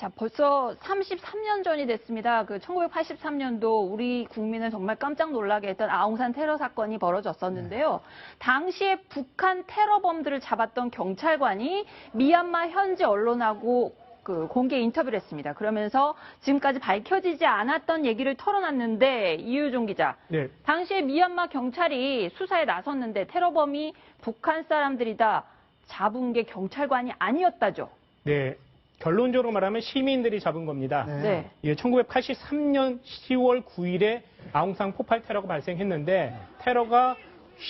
자, 벌써 33년 전이 됐습니다. 그 1983년도 우리 국민을 정말 깜짝 놀라게 했던 아웅산 테러 사건이 벌어졌었는데요. 당시에 북한 테러범들을 잡았던 경찰관이 미얀마 현지 언론하고 그 공개 인터뷰를 했습니다. 그러면서 지금까지 밝혀지지 않았던 얘기를 털어놨는데 이유종 기자, 네. 당시에 미얀마 경찰이 수사에 나섰는데 테러범이 북한 사람들이다, 잡은 게 경찰관이 아니었다죠. 네. 결론적으로 말하면 시민들이 잡은 겁니다. 네. 예, 1983년 10월 9일에 아웅산 폭발 테러가 발생했는데 테러가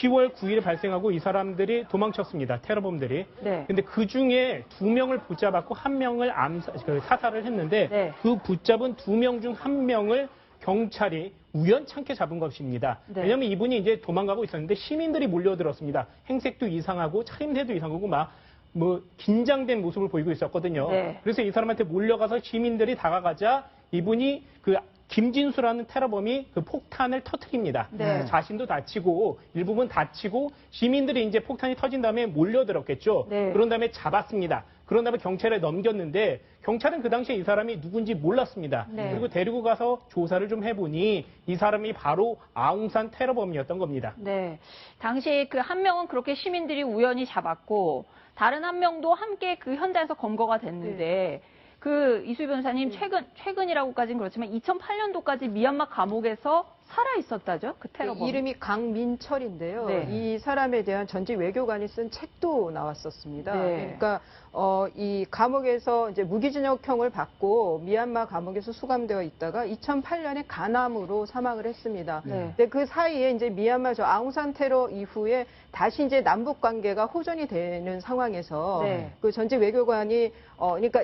10월 9일에 발생하고 이 사람들이 도망쳤습니다. 테러범들이. 네. 근데 그 중에 2명을 붙잡았고 1명을 사살을 했는데 네. 그 붙잡은 2명 중 1명을 경찰이 우연찮게 잡은 것입니다. 네. 왜냐하면 이분이 이제 도망가고 있었는데 시민들이 몰려들었습니다. 행색도 이상하고 차림새도 이상하고 긴장된 모습을 보이고 있었거든요. 네. 그래서 이 사람한테 몰려가서 시민들이 다가가자 이분이 그 김진수라는 테러범이 그 폭탄을 터뜨립니다. 네. 자신도 다치고 일부분 다치고 시민들이 이제 폭탄이 터진 다음에 몰려들었겠죠. 네. 그런 다음에 잡았습니다. 그런 다음에 경찰에 넘겼는데 경찰은 그 당시에 이 사람이 누군지 몰랐습니다. 네. 그리고 데리고 가서 조사를 좀 해보니 이 사람이 바로 아웅산 테러범이었던 겁니다. 네. 당시 그 한 명은 그렇게 시민들이 우연히 잡았고 다른 한 명도 함께 그 현장에서 검거가 됐는데 그 이수희 변호사님 최근이라고까지는 그렇지만 2008년도까지 미얀마 감옥에서 살아 있었다죠? 그 테러범. 이름이 강민철인데요. 네. 이 사람에 대한 전직 외교관이 쓴 책도 나왔었습니다. 네. 그러니까 이 감옥에서 이제 무기징역형을 받고 미얀마 감옥에서 수감되어 있다가 2008년에 간암으로 사망을 했습니다. 네. 근데 그 사이에 이제 미얀마 저 아웅산 테러 이후에 다시 이제 남북 관계가 호전이 되는 상황에서 네. 그 전직 외교관이 그러니까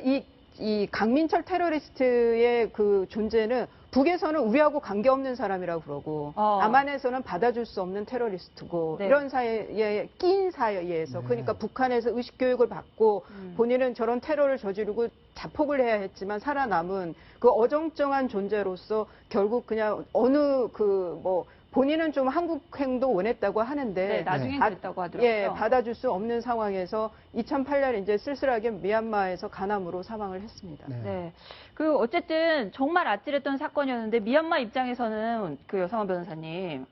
이 강민철 테러리스트의 그 존재는 북에서는 우리하고 관계없는 사람이라고 그러고 남한에서는 받아줄 수 없는 테러리스트고 네. 이런 사이에 끼인 사이에서 그러니까 북한에서 의식교육을 받고 본인은 저런 테러를 저지르고 자폭을 해야 했지만 살아남은 그 어정쩡한 존재로서 결국 그냥 어느 본인은 좀 한국행도 원했다고 하는데 네, 나중엔 그랬다고 하더라고요. 예, 받아줄 수 없는 상황에서 2008년에 이제 쓸쓸하게 미얀마에서 간암으로 사망을 했습니다. 네. 그 어쨌든 정말 아찔했던 사건이었는데 미얀마 입장에서는 그 여상원 변호사님,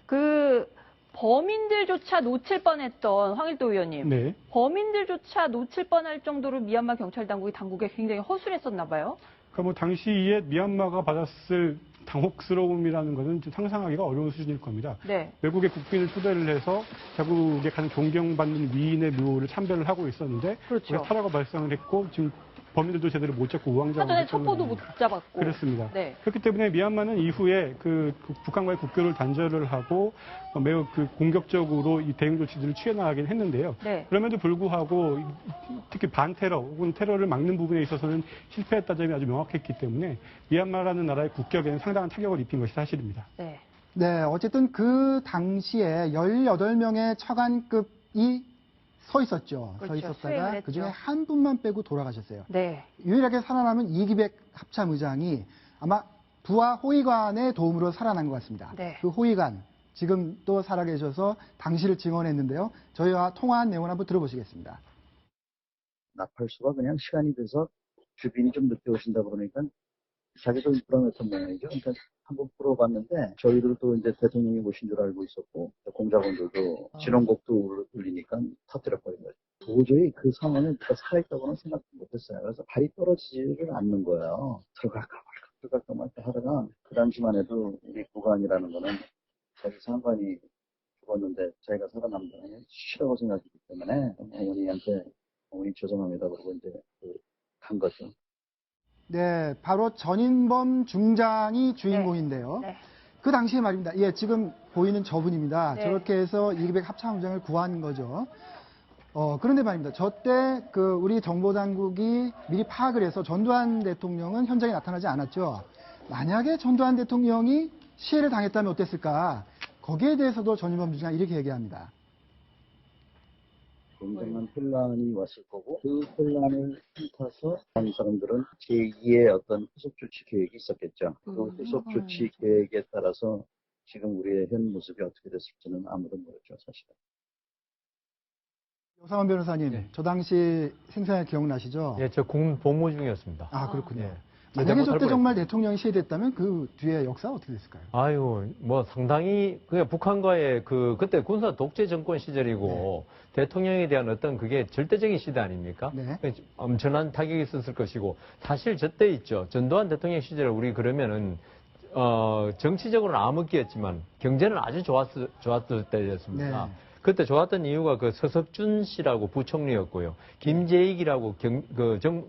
그 범인들조차 놓칠 뻔했던 황일도 의원님, 네. 범인들조차 놓칠 뻔할 정도로 미얀마 경찰 당국에 굉장히 허술했었나 봐요. 그러니까 당시에 미얀마가 받았을 당혹스러움이라는 것은 좀 상상하기가 어려운 수준일 겁니다. 네. 외국의 국빈을 초대를 해서 자국에 가장 존경받는 위인의 묘를 참배를 하고 있었는데 그렇죠. 테러가 발생을 했고 지금 범인들도 제대로 못 잡고 우왕좌왕 사전에 첩보도 못 잡았고. 그렇습니다. 네. 그렇기 때문에 미얀마는 이후에 그 북한과의 국교를 단절을 하고 매우 그 공격적으로 이 대응 조치들을 취해나가긴 했는데요. 네. 그럼에도 불구하고 특히 반테러 혹은 테러를 막는 부분에 있어서는 실패했다는 점이 아주 명확했기 때문에 미얀마라는 나라의 국격에는 상당한 타격을 입힌 것이 사실입니다. 네. 네, 어쨌든 그 당시에 18명의 처관급이 서 있었죠. 그렇죠. 서 있었다가 수행을 했죠. 그중에 한 분만 빼고 돌아가셨어요. 네. 유일하게 살아남은 이기백 합참의장이 아마 부하 호위관의 도움으로 살아난 것 같습니다. 네. 그 호위관 지금 또 살아계셔서 당시를 증언했는데요. 저희와 통화한 내용을 한번 들어보시겠습니다. 나팔수가 그냥 시간이 돼서 주빈이 좀 늦게 오신다 그러니까 자기도 불안했던 모양이죠. 그러니까 한번 풀어봤는데 저희들도 이제 대통령이 오신 줄 알고 있었고 공작원들도 진원곡도 울리니까 터뜨려버린 거죠. 도저히 그 상황에 내가 살아있다고는 생각 못했어요. 그래서 발이 떨어지지를 않는 거예요. 들어갈까 말까 하다가 그 당시만 해도 우리 국왕이라는 거는 자기 상관이 죽었는데 자기가 살아남다는 게 싫다고 생각했기 때문에 어머니 죄송합니다 그러고 이제 간 거죠. 네, 바로 전인범 중장이 주인공인데요. 네. 그 당시에 말입니다. 예, 지금 보이는 저분입니다. 네. 저렇게 해서 이기백 합참의장을 구한 거죠. 그런데 말입니다. 저때 우리 정보당국이 미리 파악을 해서 전두환 대통령은 현장에 나타나지 않았죠. 만약에 전두환 대통령이 시해를 당했다면 어땠을까? 거기에 대해서도 전인범 중장이 이렇게 얘기합니다. 굉장한 혼란이 왔을 거고 그 혼란을 틈타서 한 사람들은 제2의 어떤 후속 조치 계획이 있었겠죠. 그 후속 조치 계획에 따라서 지금 우리의 현 모습이 어떻게 됐을지는 아무도 모르죠, 사실은. 여상원 변호사님, 네. 저 당시 생생하게 기억나시죠? 예, 저 군 복무 중이었습니다. 아, 그렇군요. 예. 만약에 저때 못할 정말 대통령이 시해됐다면 그 뒤에 역사가 어떻게 됐을까요? 아유, 뭐 상당히 그냥 북한과의 그때 군사 독재 정권 시절이고 대통령에 대한 어떤 그게 절대적인 시대 아닙니까? 네. 엄청난 타격이 있었을 것이고 사실 저때 있죠. 전두환 대통령 시절에 우리 그러면은 정치적으로는 암흑기였지만 경제는 아주 좋았을 때였습니다. 네. 그때 좋았던 이유가 그 서석준 씨라고 부총리였고요. 김재익이라고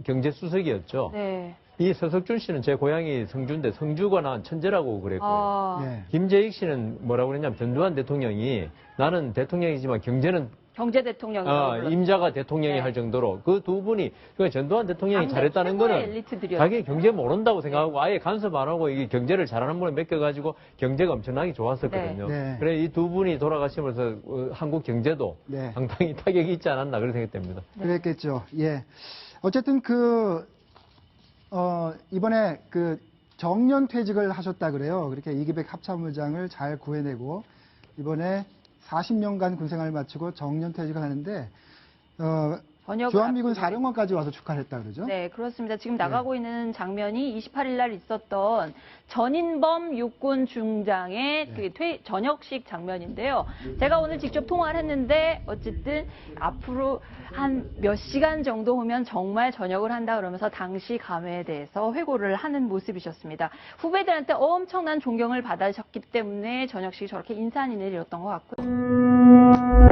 경제수석이었죠. 네. 이 서석준 씨는 제 고향이 성주인데 성주가 난 천재라고 그랬고요. 아, 네. 김재익 씨는 뭐라고 그랬냐면 전두환 대통령이 나는 대통령이지만 경제는 경제 대통령이라고 임자가 대통령이 네. 할 정도로 그 두 분이 그러니까 전두환 대통령이 당대 잘했다는 최고의 거는 엘리트들이었죠. 자기 경제 모른다고 생각하고 아예 간섭 안 하고 이게 경제를 잘하는 분에 맡겨가지고 경제가 엄청나게 좋았었거든요. 네. 그래 이 두 분이 돌아가시면서 한국 경제도 네. 상당히 타격이 있지 않았나 그런 생각이 듭니다. 그랬겠죠. 예. 어쨌든 이번에 정년 퇴직을 하셨다 그래요. 그렇게 이기백 합참의장을 잘 구해내고 이번에 40년간 군생활을 마치고 정년 퇴직을 하는데 번역을 주한미군 앞두고 사령관까지 와서 축하를 했다 그러죠. 네, 그렇습니다. 지금 나가고 있는 장면이 28일 날 있었던 전인범 육군 중장의 전역식 장면인데요. 제가 오늘 직접 통화를 했는데 어쨌든 앞으로 한 몇 시간 정도 후면 정말 전역을 한다 그러면서 당시 감회에 대해서 회고를 하는 모습이셨습니다. 후배들한테 엄청난 존경을 받으셨기 때문에 전역식이 저렇게 인산인해를 이뤘던 것 같고요.